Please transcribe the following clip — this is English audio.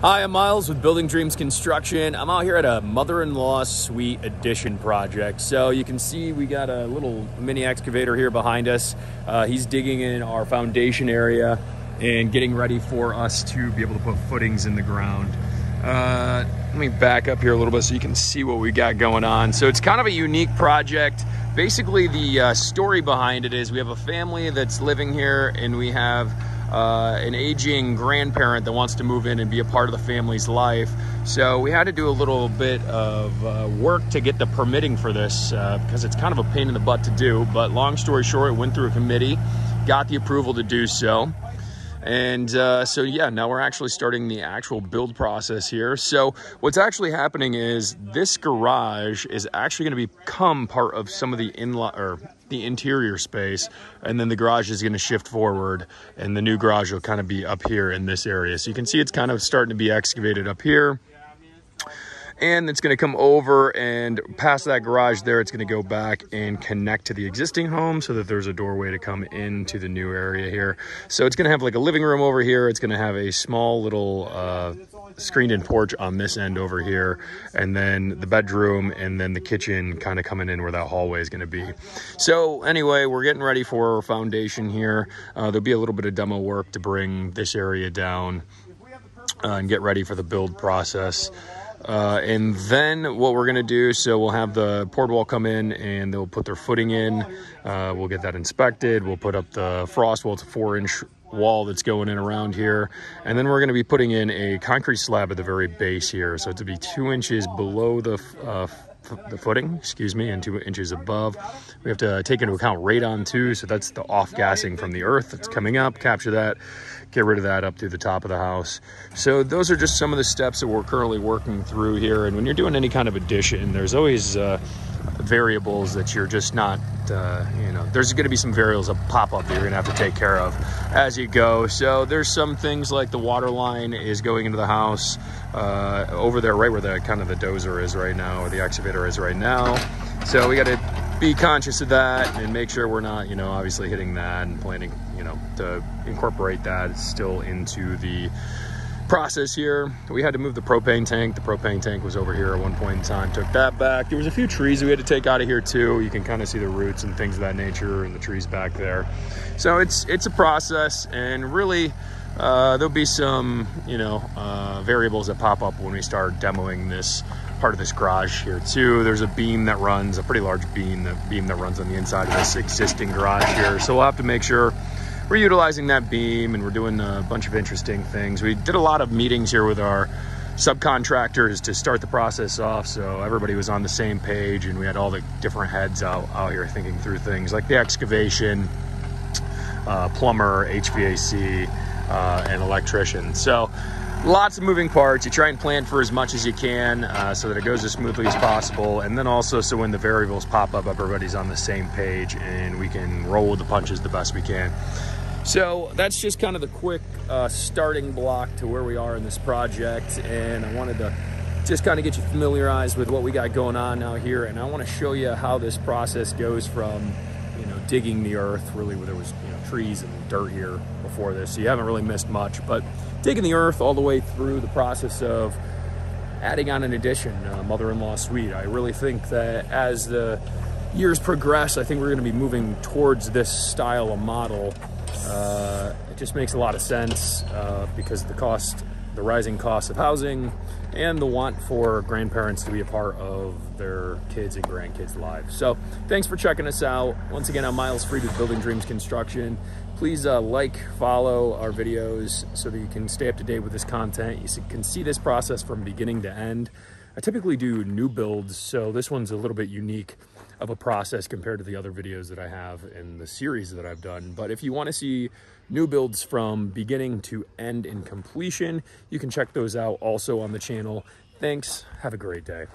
Hi, I'm Miles with Building Dreams Construction. I'm out here at a mother-in-law suite addition project. So you can see we got a little mini excavator here behind us. He's digging in our foundation area and getting ready for us to be able to put footings in the ground. Let me back up here a little bit so you can see what we got going on. So it's kind of a unique project. Basically, the story behind it is we have a family that's living here, and we have an aging grandparent that wants to move in and be a part of the family's life. So we had to do a little bit of work to get the permitting for this because it's kind of a pain in the butt to do. But long story short, it went through a committee, got the approval to do so. And so yeah, now we're actually starting the actual build process here. So what's actually happening is this garage is actually going to become part of some of the the interior space, and then the garage is going to shift forward, and the new garage will kind of be up here in this area. So you can see it's kind of starting to be excavated up here. And it's going to come over and past that garage there. It's going to go back and connect to the existing home so that there's a doorway to come into the new area here. So it's going to have like a living room over here. It's going to have a small little screened-in porch on this end over here, and then the bedroom, and then the kitchen kind of coming in where that hallway is going to be. So anyway, we're getting ready for our foundation here. There'll be a little bit of demo work to bring this area down and get ready for the build process. And then what we're going to do, so we'll have the poured wall come in and they'll put their footing in. We'll get that inspected. We'll put up the frost wall. It's a 4-inch wall that's going in around here. And then we're going to be putting in a concrete slab at the very base here. So it's to be 2 inches below the footing, and 2 inches above. We have to take into account radon too. So that's the off-gassing from the earth that's coming up, capture that, get rid of that up through the top of the house. So those are just some of the steps that we're currently working through here. And when you're doing any kind of addition, there's always variables that you're just not, there's going to be some variables that pop up that you're going to have to take care of as you go. So there's some things like the water line is going into the house over there, right where the kind of the dozer is right now, or the excavator is right now. So we got to be conscious of that and make sure we're not, obviously hitting that, and planning, to incorporate that still into the process here. We had to move the propane tank. The propane tank was over here at one point in time, took that back. There was a few trees we had to take out of here too. You can kind of see the roots and things of that nature, and the trees back there. So it's a process, and really there'll be some variables that pop up when we start demoing this part of this garage here too. There's a beam that runs, a pretty large beam that runs on the inside of this existing garage here. So we'll have to make sure we're utilizing that beam, and we're doing a bunch of interesting things. We did a lot of meetings here with our subcontractors to start the process off, so everybody was on the same page, and we had all the different heads out here thinking through things like the excavation, plumber, HVAC, and electrician. So lots of moving parts. You try and plan for as much as you can so that it goes as smoothly as possible, and then also so when the variables pop up, everybody's on the same page and we can roll with the punches the best we can. So that's just kind of the quick starting block to where we are in this project, and I wanted to just kind of get you familiarized with what we got going on now here, and I want to show you how this process goes from digging the earth, really, where there was trees and dirt here before this, so you haven't really missed much, but digging the earth all the way through the process of adding on an addition, mother-in-law suite. I really think that as the years progress, I think we're going to be moving towards this style of model. It just makes a lot of sense because the rising cost of housing, and the want for grandparents to be a part of their kids and grandkids' lives. So thanks for checking us out. Once again, I'm Miles Freed with Building Dreams Construction. Please like, follow our videos so that you can stay up to date with this content. You can see this process from beginning to end. I typically do new builds, so this one's a little bit unique of a process compared to the other videos that I have in the series that I've done. But if you want to see new builds from beginning to end and completion, you can check those out also on the channel. Thanks. Have a great day.